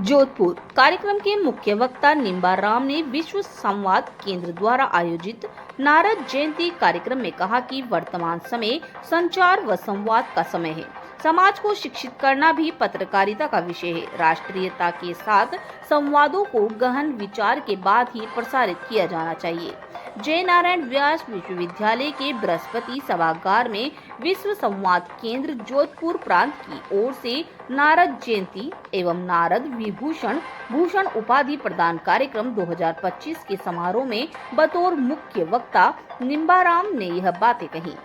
जोधपुर कार्यक्रम के मुख्य वक्ता निम्बा राम ने विश्व संवाद केंद्र द्वारा आयोजित नारद जयंती कार्यक्रम में कहा कि वर्तमान समय संचार व संवाद का समय है। समाज को शिक्षित करना भी पत्रकारिता का विषय है। राष्ट्रीयता के साथ संवादों को गहन विचार के बाद ही प्रसारित किया जाना चाहिए। जय नारायण व्यास विश्वविद्यालय के बृहस्पति सभागार में विश्व संवाद केंद्र जोधपुर प्रांत की ओर से नारद जयंती एवं नारद विभूषण भूषण उपाधि प्रदान कार्यक्रम 2025 के समारोह में बतौर मुख्य वक्ता निम्बा राम ने यह बातें कही।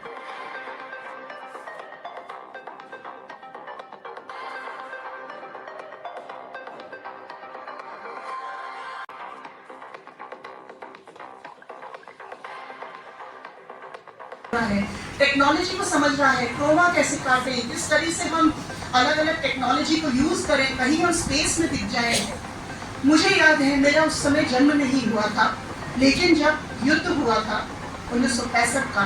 टेक्नोलॉजी को समझ रहा है, क्रोमा कैसे काटे, किस तरह से हम अलग अलग टेक्नोलॉजी को यूज करें, कहीं हम स्पेस में दिख जाए। मुझे याद है मेरा उस समय जन्म नहीं हुआ था, लेकिन जब युद्ध हुआ था 1965 का,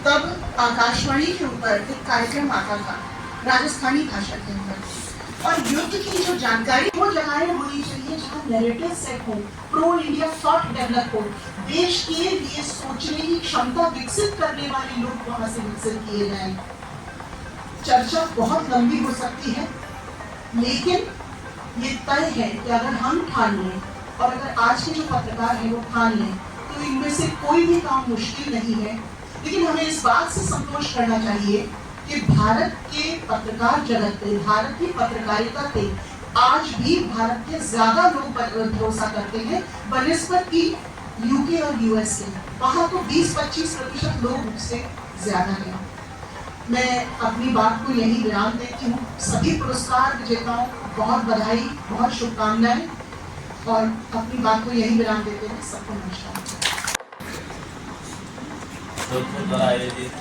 तब आकाशवाणी के ऊपर एक कार्यक्रम आता था राजस्थानी भाषा के अंदर, और युद्ध की जो जानकारी वो जगहें होनी चाहिए जहाँ नैरेटिव सेट हो, प्रो इंडिया थॉट डेवलप हो, देश के लिए सोचने की क्षमता विकसित करने वाले लोग वहां से विकसित किए जाएं। चर्चा बहुत लंबी हो सकती है, लेकिन ये तय है कि अगर हम ठान लें और अगर आज के जो पत्रकार हैं वो ठान लें तो इनमें से कोई भी काम मुश्किल नहीं है। लेकिन हमें इस बात से संतोष करना चाहिए कि भारत के पत्रकार जगत पे, भारत की पत्रकारिता पे आज भी भारत के ज्यादा लोग भरोसा करते हैं बनिस्बत की यूके और यूएस के। वहाँ तो 20-25% लोग उससे ज्यादा हैं। मैं अपनी बात को यही विराम देती हूँ। सभी पुरस्कार विजेताओं बहुत बधाई, बहुत शुभकामनाएं, और अपनी बात को यही विराम देते हुए सबको नमस्कार। द्वारा आयोजित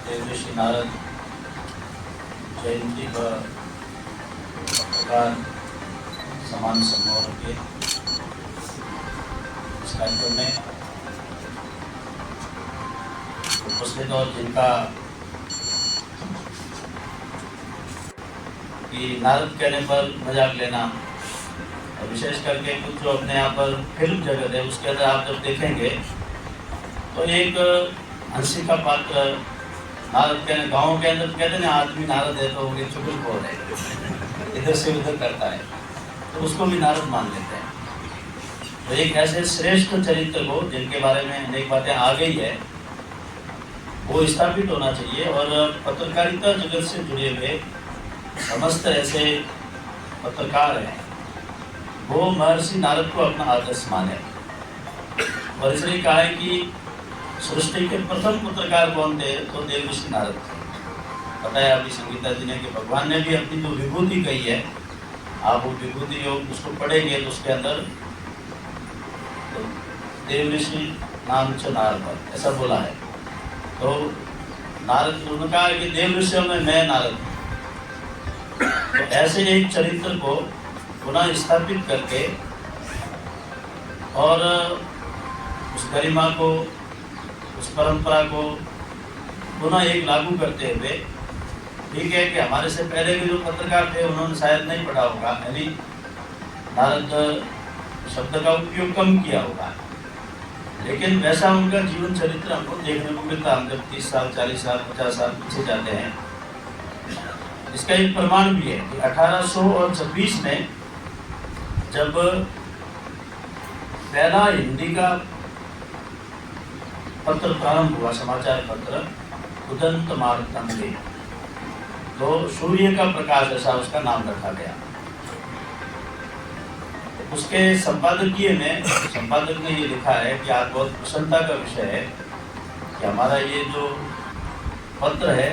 देवऋषि नारद जयंती व पत्रकार सम्मान समारोह के इस कार्यक्रम में उपस्थित और जिनका कि नारद कहने पर मजाक लेना, और विशेष करके कुछ जो अपने यहाँ पर फिल्म जगत है उसके अंदर आप जब देखेंगे तो एक हंसी का पात्र नारद कहने, गाँव के अंदर कहते हैं ना आदमी नारद है तो वो चुगलखोर है, इधर से उधर करता है, तो उसको भी नारद मान लेते हैं। तो एक ऐसे श्रेष्ठ चरित्र को जिनके बारे में अनेक बातें आ गई है वो स्थापित होना चाहिए, और पत्रकारिता जगत से जुड़े हुए समस्त ऐसे पत्रकार हैं वो महर्षि नारद को अपना आदर्श माने, और इसलिए कहा है कि सृष्टि के प्रथम पत्रकार कौन थे, तो देवऋषि नारद थे। पता है अभी संगीता जी ने कि भगवान ने भी अपनी जो विभूति कही है, आप वो विभूति योग उसको पढ़ेंगे तो उसके अंदर तो देवऋषि नाम च नारद ऐसा बोला है। तो नारद उन्होंने कहा कि देवऋषियों में मैं नारद हूँ। तो ऐसे एक चरित्र को पुनः स्थापित करके और उस गरिमा को, उस परंपरा को पुनः एक लागू करते हुए, ठीक है कि हमारे से पहले भी जो पत्रकार थे उन्होंने शायद नहीं पढ़ा होगा, यानी नारद शब्द का उपयोग कम किया होगा, लेकिन वैसा उनका जीवन चरित्र हमको देखने को मिलता। हम जब 30 साल 40 साल 50 साल पीछे जाते हैं, इसका एक प्रमाण भी है कि 1826 में जब पहला हिंदी का पत्र प्रारंभ हुआ, समाचार पत्र उदंत मार्तंडे, तो सूर्य का प्रकाश ऐसा उसका नाम रखा गया। उसके संपादकीय में संपादक ने ये लिखा है कि आज बहुत प्रसन्नता का विषय है कि हमारा ये जो पत्र है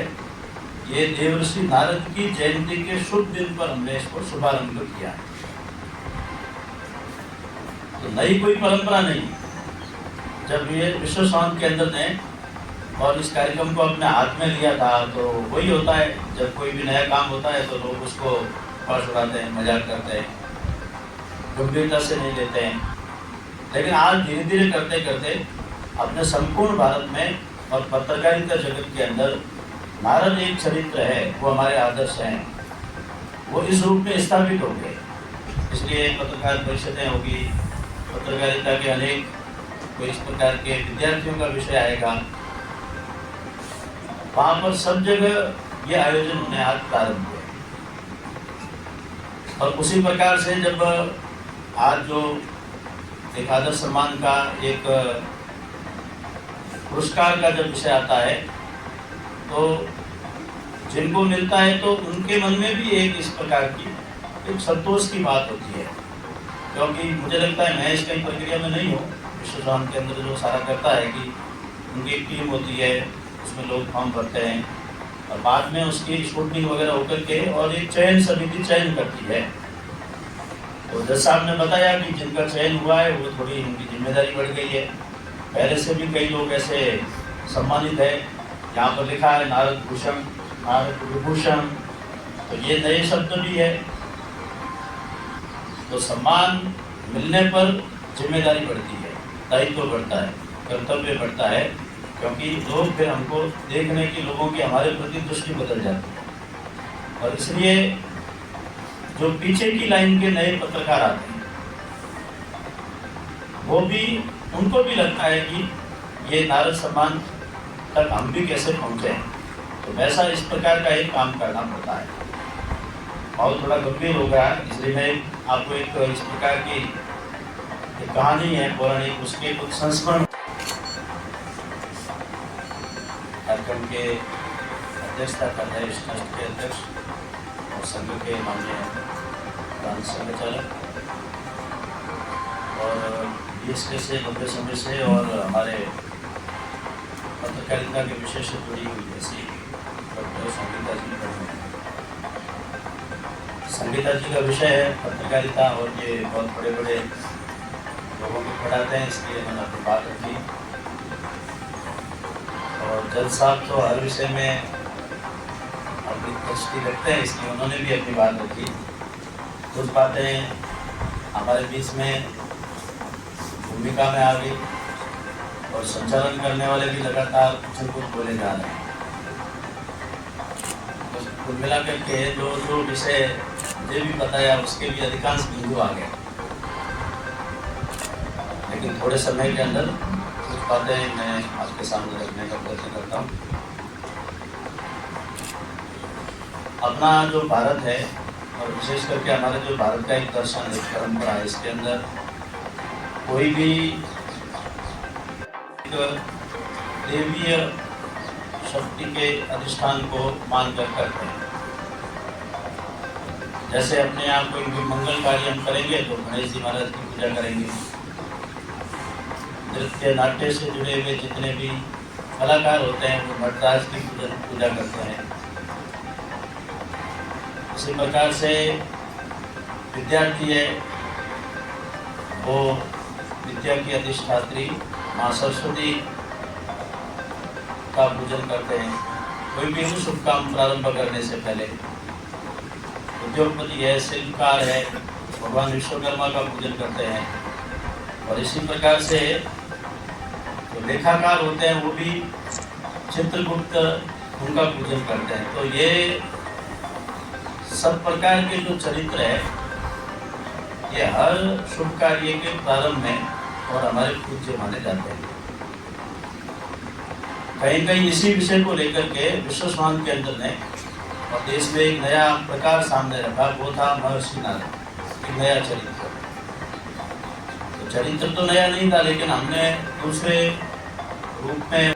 ये देवऋषि नारद की जयंती के शुभ दिन पर हमने इसको शुभारंभ किया है। तो नई कोई परंपरा नहीं। जब ये विश्व संवाद केंद्र ने और इस कार्यक्रम को अपने हाथ में लिया था, तो वही होता है जब कोई भी नया काम होता है तो लोग उसको पास उड़ाते हैं, मजाक करते हैं, गंभीरता से नहीं लेते हैं। लेकिन आज धीरे धीरे करते करते अपने संपूर्ण भारत में और पत्रकारिता जगत के अंदर नारद एक चरित्र है, वो हमारे आदर्श हैं। वो इस रूप में स्थापित हो गए। इसलिए पत्रकार परिषदें होगी, पत्रकारिता के अनेक कोई इस प्रकार के विद्यार्थियों का विषय आएगा, वहाँ पर सब जगह ये आयोजन होने आज प्रारंभ हुए। और उसी प्रकार से जब आज जो एक आदर सम्मान का एक पुरस्कार का जब विषय आता है, तो जिनको मिलता है तो उनके मन में भी एक इस प्रकार की एक संतोष की बात होती है। क्योंकि मुझे लगता है मैं इस कई प्रक्रिया में नहीं हूँ, विश्व सम्मान के अंदर जो सारा करता है कि उनकी एक टीम होती है, उसमें लोग फॉर्म भरते हैं और बाद में उसकी स्क्रूटनिंग वगैरह होकर के और एक चयन समिति चयन करती है। तो जज साहब ने बताया कि जिनका चयन हुआ है वो थोड़ी उनकी जिम्मेदारी बढ़ गई है। पहले से भी कई लोग ऐसे सम्मानित है, यहाँ पर लिखा है नारद भूषण, नारद विभूषण, तो ये नए शब्द भी है। तो सम्मान मिलने पर जिम्मेदारी बढ़ती है, दायित्व बढ़ता है, कर्तव्य बढ़ता है, क्योंकि लोग फिर हमको देखने की, लोगों की हमारे प्रति दृष्टि बदल जाती है। और इसलिए जो पीछे की लाइन के नए पत्रकार आते हैं, वो भी, उनको भी लगता है कि ये नारद सम्मान तक हम भी कैसे पहुँचे हैं। तो वैसा इस प्रकार का एक काम करना पड़ता है। और थोड़ा गंभीर हो गया, इसलिए मैं आपको एक इस प्रकार की एक कहानी है पौराणिक, उसके कुछ संस्मरण कार्यक्रम के अध्यक्षता कर रहे इस ट्रस्ट के अध्यक्ष और संघ के माननीय प्रधान संघचालक और बीएसके से लंबे समय से और हमारे पत्रकारिता के विषय से जुड़ी हुई ऐसी डॉक्टर संगीता जी का संगीता जी का विषय है पत्रकारिता, और ये बहुत बड़े बड़े लोगों को पढ़ाते हैं, इसलिए मैंने अपनी बात रखी। और जज साहब तो हर विषय में अपनी दृष्टि रखते हैं, इसलिए उन्होंने भी अपनी बात रखी। कुछ बातें हमारे बीच में भूमिका में आ गई और संचालन करने वाले भी लगातार कुछ न कुछ बोले जा रहे हैं। कुल मिला करके जो विषय मुझे भी बताया उसके भी अधिकांश बिंदु आ गए, लेकिन थोड़े समय के अंदर कुछ बातें मैं आपके सामने रखने का प्रयत्न करता हूँ। अपना जो भारत है और विशेष करके हमारे जो भारत का एक दर्शन, एक परंपरा है, इसके अंदर कोई भी देवीय शक्ति के अधिष्ठान को मानकर करते हैं। जैसे अपने यहाँ कोई भी मंगल कार्य हम करेंगे तो गणेश जी महाराज की पूजा करेंगे। नृत्य नाट्य से जुड़े हुए जितने भी कलाकार होते हैं वो नटराज की पूजा करते हैं। इसी प्रकार से विद्यार्थी है वो विद्या की अधिष्ठात्री माँ सरस्वती का पूजन करते हैं। कोई भी शुभ काम प्रारंभ करने से पहले उद्योगपति है, शिल्पकार है, भगवान विश्वकर्मा का पूजन करते हैं। और इसी प्रकार से जो लेखाकार होते हैं वो भी चित्रगुप्त उनका पूजन करते हैं। तो ये सब प्रकार के जो चरित्र है ये हर शुभ कार्य के प्रारंभ में और हमारे पूज्य माने जाते हैं। कहीं कहीं इसी विषय को लेकर के विश्व सम्मान के अंदर ने और देश में एक नया प्रकार सामने रखा, वो था महर्षि नारद, एक नया चरित्र। तो चरित्र तो नया नहीं था, लेकिन हमने दूसरे रूप में